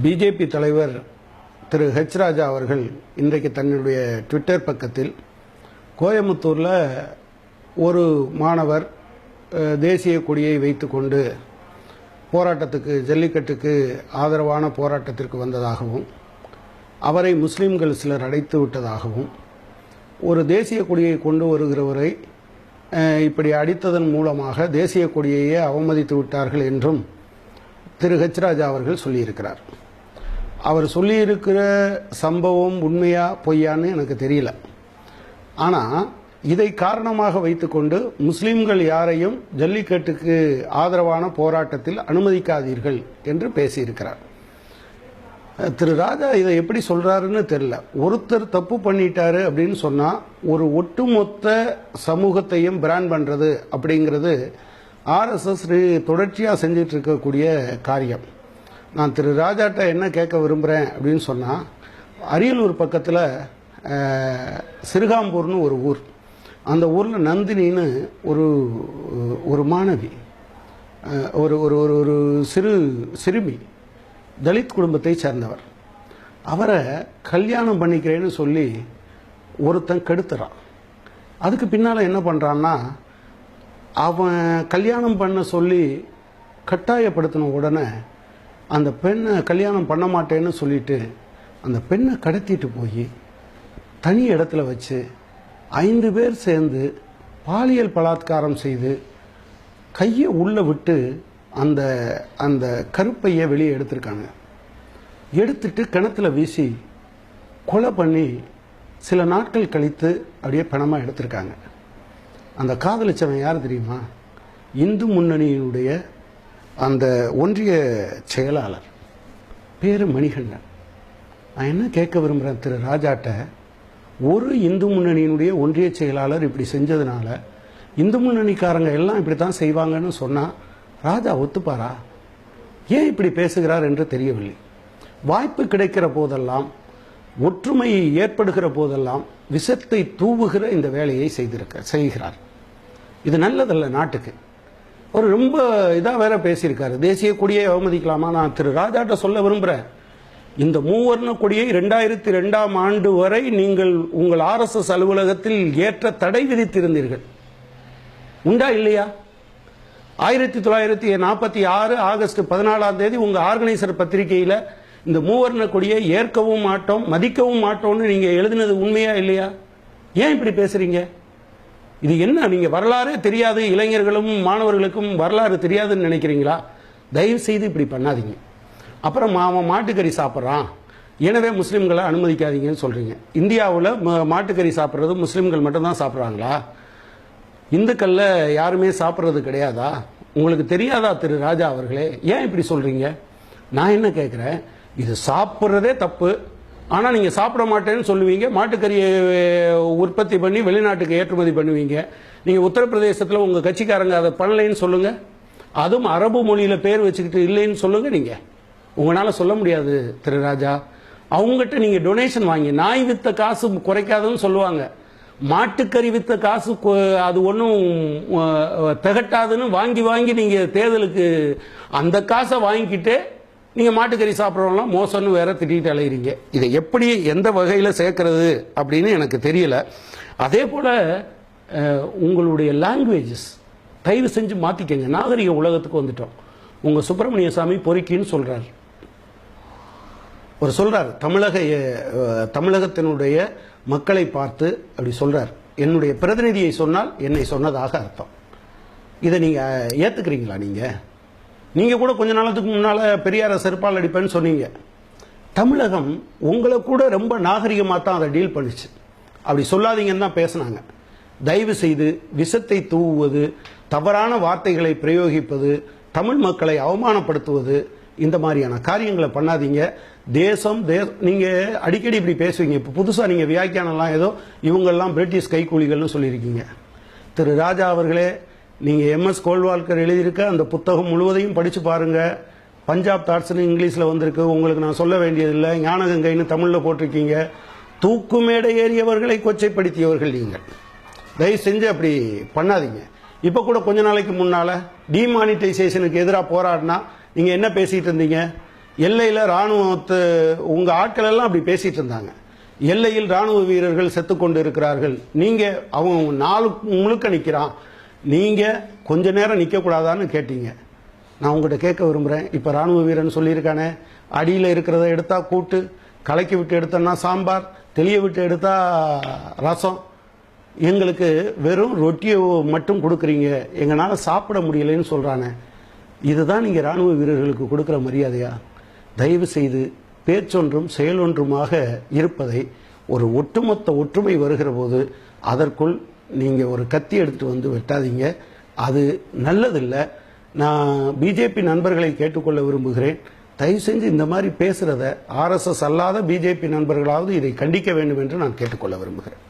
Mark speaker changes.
Speaker 1: BJP தலைவர் திரு H ராஜா அவர்கள் இன்றைக்கு தன்னுடைய ட்விட்டர் பக்கத்தில் கோயம்புத்தூரில் ஒரு மாணவர் தேசிய கொடியை வைத்துக்கொண்டு போராட்டத்துக்கு ஜல்லிக்கட்டுக்கு ஆதரவான போராட்டத்திற்கு வந்ததாகவும் அவரை முஸ்லீம்கள் சிலர் அடைத்து விட்டதாகவும் ஒரு தேசிய கொடியை கொண்டு வருகிறவரை இப்படி அடித்ததன் மூலமாக தேசிய கொடியையே அவமதித்து விட்டார்கள் என்றும் திரு ஹெச் ராஜா அவர்கள் சொல்லியிருக்கிறார். அவர் சொல்லியிருக்கிற சம்பவம் உண்மையா பொய்யான்னு எனக்கு தெரியல. ஆனால் இதை காரணமாக வைத்துக்கொண்டு முஸ்லீம்கள் யாரையும் ஜல்லிக்கட்டுக்கு ஆதரவான போராட்டத்தில் அனுமதிக்காதீர்கள் என்று பேசியிருக்கிறார். திரு ராஜா இதை எப்படி சொல்றாருன்னு தெரியல. ஒருத்தர் தப்பு பண்ணிட்டாரு அப்படின்னு சொன்னா ஒரு ஒட்டுமொத்த சமூகத்தையும் பிராண்ட் பண்றது அப்படிங்கிறது ஆர்எஸ்எஸ் தொடர்ச்சியாக செஞ்சிட்டு இருக்கக்கூடிய காரியம். நான் திரு ராஜாட்ட என்ன கேட்க விரும்புகிறேன் அப்படின்னு சொன்னால், அரியலூர் பக்கத்தில் சிறுகாம்பூர்னு ஒரு ஊர். அந்த ஊரில் நந்தினின்னு ஒரு மாணவி, ஒரு ஒரு ஒரு சிறுமி, தலித் குடும்பத்தை சேர்ந்தவர். அவரை கல்யாணம் பண்ணிக்கிறேன்னு சொல்லி ஒருத்தன் கெடுத்துறான். அதுக்கு பின்னால் என்ன பண்ணுறான்னா, அவன் கல்யாணம் பண்ண சொல்லி கட்டாயப்படுத்தின உடனே அந்த பெண்ணை கல்யாணம் பண்ண மாட்டேன்னு சொல்லிட்டு அந்த பெண்ணை கடத்திட்டு போய் தனி இடத்துல வச்சு 5 பேர் சேர்ந்து பாலியல் பலாத்காரம் செய்து கையை உள்ளே விட்டு அந்த அந்த கருப்பையை வெளியே எடுத்திருக்காங்க. எடுத்துட்டு கிணத்துல வீசி கொலை பண்ணி சில நாட்கள் கழித்து அப்படியே பணமாக எடுத்திருக்காங்க. அந்த காதலிச்சவன் யார் தெரியுமா? இந்து முன்னணியினுடைய அந்த ஒன்றிய செயலாளர், பேரு மணிகண்டன். நான் என்ன கேட்க விரும்புகிறேன் திரு ராஜாட்ட, ஒரு இந்து முன்னணியினுடைய ஒன்றிய செயலாளர் இப்படி செஞ்சதுனால இந்து முன்னணிக்காரங்க எல்லாம் இப்படி தான் செய்வாங்கன்னு சொன்னால் ராஜா ஒத்துப்பாரா? ஏன் இப்படி பேசுகிறார் என்று தெரியவில்லை. வாய்ப்பு கிடைக்கிற போதெல்லாம், ஒற்றுமை ஏற்படுகிற போதெல்லாம் விஷத்தை தூவுகிற இந்த வேலையை செய்கிறார். இது நல்லதல்ல நாட்டுக்கு. ஒரு ரொம்ப இதாக வேற பேசியிருக்காரு. தேசிய கொடியை அவமதிக்கலாமா? நான் திரு ராஜாட்ட சொல்ல விரும்புகிறேன், இந்த மூவர்ண கொடியை 2002ஆம் ஆண்டு வரை நீங்கள் உங்கள் ஆர்எஸ்எஸ் அலுவலகத்தில் ஏற்ற தடை விதித்திருந்தீர்கள். உண்டா இல்லையா? 1946 ஆகஸ்ட் 14ஆம் தேதி உங்க ஆர்கனைசர் பத்திரிகையில் இந்த மூவர்ண கொடியை ஏற்கவும் மாட்டோம், மதிக்கவும் மாட்டோம்னு நீங்க எழுதினது உண்மையா இல்லையா? ஏன் இப்படி பேசுறீங்க? இது என்ன, நீங்க வரலாறே தெரியாது, இளைஞர்களும் மாணவர்களுக்கும் வரலாறு தெரியாதுன்னு நினைக்கிறீங்களா? தயவு செய்து இப்படி பண்ணாதீங்க. அப்புறம் அவன் மாட்டுக்கறி சாப்பிட்றான், எனவே முஸ்லீம்களை அனுமதிக்காதீங்கன்னு சொல்றீங்க. இந்தியாவில் மாட்டுக்கறி சாப்பிட்றது முஸ்லீம்கள் மட்டும்தான் சாப்பிட்றாங்களா? இந்துக்களில் யாருமே சாப்பிட்றது கிடையாதா? உங்களுக்கு தெரியாதா திரு ராஜா அவர்களே? ஏன் இப்படி சொல்றீங்க? நான் என்ன கேட்குறேன், இது சாப்பிட்றதே தப்பு, ஆனால் நீங்கள் சாப்பிட மாட்டேன்னு சொல்லுவீங்க, மாட்டுக்கறியை உற்பத்தி பண்ணி வெளிநாட்டுக்கு ஏற்றுமதி பண்ணுவீங்க. நீங்கள் உத்தரப்பிரதேசத்தில் உங்கள் கட்சிக்காரங்க அதை பண்ணலைன்னு சொல்லுங்கள், அதுவும் அரபு மொழியில் பேர் வச்சுக்கிட்டு இல்லைன்னு சொல்லுங்கள். நீங்கள் உங்களால் சொல்ல முடியாது திரு ராஜா. அவங்ககிட்ட நீங்கள் டொனேஷன் வாங்கி, நாய் வித்த காசு குறைக்காதுன்னு சொல்லுவாங்க, மாட்டுக்கறி வித்த காசு அது ஒன்றும் திகட்டாதுன்னு வாங்கி வாங்கி நீங்கள் தேர்தலுக்கு அந்த காசை வாங்கிக்கிட்டு நீங்கள் மாட்டுக்கறி சாப்பிட்றவங்களாம் மோசம்னு வேற திட்டிகிட்டு அலைகிறீங்க. இதை எப்படி எந்த வகையில் சேர்க்கறது அப்படின்னு எனக்கு தெரியல. அதே போல் உங்களுடைய லாங்குவேஜஸ் தயவு செஞ்சு மாற்றிக்கங்க. நாகரிக உலகத்துக்கு வந்துட்டோம். உங்கள் சுப்பிரமணிய சாமி பொறுக்கின்னு சொல்கிறார். அவர் சொல்கிறார், தமிழகத்தினுடைய மக்களை பார்த்து அப்படி சொல்கிறார், என்னுடைய பிரதிநிதியை சொன்னால் என்னை சொன்னதாக அர்த்தம். இதை நீங்கள் ஏற்றுக்கிறீங்களா? நீங்கள் கூட கொஞ்ச நாளத்துக்கு முன்னால் பெரியார செருப்பால் அடிப்பேன்னு சொன்னீங்க. தமிழகம் உங்களை கூட ரொம்ப நாகரிகமாக தான் அதை டீல் பண்ணிச்சு. அப்படி சொல்லாதீங்கன்னு தான் பேசினாங்க. தயவு செய்து விஷத்தை தூவுவது, தவறான வார்த்தைகளை பிரயோகிப்பது, தமிழ் மக்களை அவமானப்படுத்துவது, இந்த மாதிரியான காரியங்களை பண்ணாதீங்க. நீங்கள் அடிக்கடி இப்படி பேசுவீங்க. இப்போ புதுசாக நீங்கள் வியாக்கியானம்லாம் ஏதோ இவங்கெல்லாம் பிரிட்டிஷ் கைக்கூலிகள்னு சொல்லியிருக்கீங்க. திரு ராஜா அவர்களே, நீங்கள் MS கோல்வால்கர் எழுதியிருக்க அந்த புத்தகம் முழுவதையும் படித்து பாருங்கள். பஞ்சாப் தாட்ஸ்னு இங்கிலீஷில் வந்திருக்கு, உங்களுக்கு நான் சொல்ல வேண்டியதில்லை. ஞானகங்கைன்னு தமிழில் போட்டிருக்கீங்க. தூக்கு மேடை ஏறியவர்களை கொச்சைப்படுத்தியவர்கள் நீங்கள். தயவு செஞ்சு அப்படி பண்ணாதீங்க. இப்போ கூட கொஞ்ச நாளைக்கு முன்னால் டிமானிட்டைசேஷனுக்கு எதிராக போராடினா நீங்கள் என்ன பேசிகிட்டு இருந்தீங்க? எல்லையில் ராணுவத்தை உங்கள் ஆட்கள் எல்லாம் அப்படி பேசிட்டு இருந்தாங்க. எல்லையில் ராணுவ வீரர்கள் செத்து கொண்டு இருக்கிறார்கள், நீங்கள் அவன் நாலு முழுக்க நிற்கிறான், நீங்கள் கொஞ்ச நேரம் நிற்கக்கூடாதான்னு கேட்டீங்க. நான் உங்கள்கிட்ட கேட்க விரும்புகிறேன், இப்போ ராணுவ வீரன் சொல்லியிருக்கானே, அடியில் இருக்கிறத எடுத்தா கூட்டு, கலக்கி விட்டு எடுத்தோன்னா சாம்பார், தெளிய விட்டு எடுத்தா ரசம், எங்களுக்கு வெறும் ரொட்டியை மட்டும் கொடுக்குறீங்க, எங்களால் சாப்பிட முடியலைன்னு சொல்கிறானே, இதுதான் நீங்கள் ராணுவ வீரர்களுக்கு கொடுக்குற மரியாதையா? தயவு செய்து பேச்சொன்றும் செயலொன்றுமாக இருப்பதை, ஒரு ஒட்டுமொத்த ஒற்றுமை வருகிற போது அதற்குள் நீங்கள் ஒரு கத்தி எடுத்துகிட்டு வந்து வெட்டாதீங்க, அது நல்லதில்லை. நான் பிஜேபி நண்பர்களை கேட்டுக்கொள்ள விரும்புகிறேன், தயவு செஞ்சு இந்த மாதிரி பேசுகிறத RSS அல்லாத பிஜேபி நண்பர்களாவது இதை கண்டிக்க வேண்டும் என்று நான் கேட்டுக்கொள்ள விரும்புகிறேன்.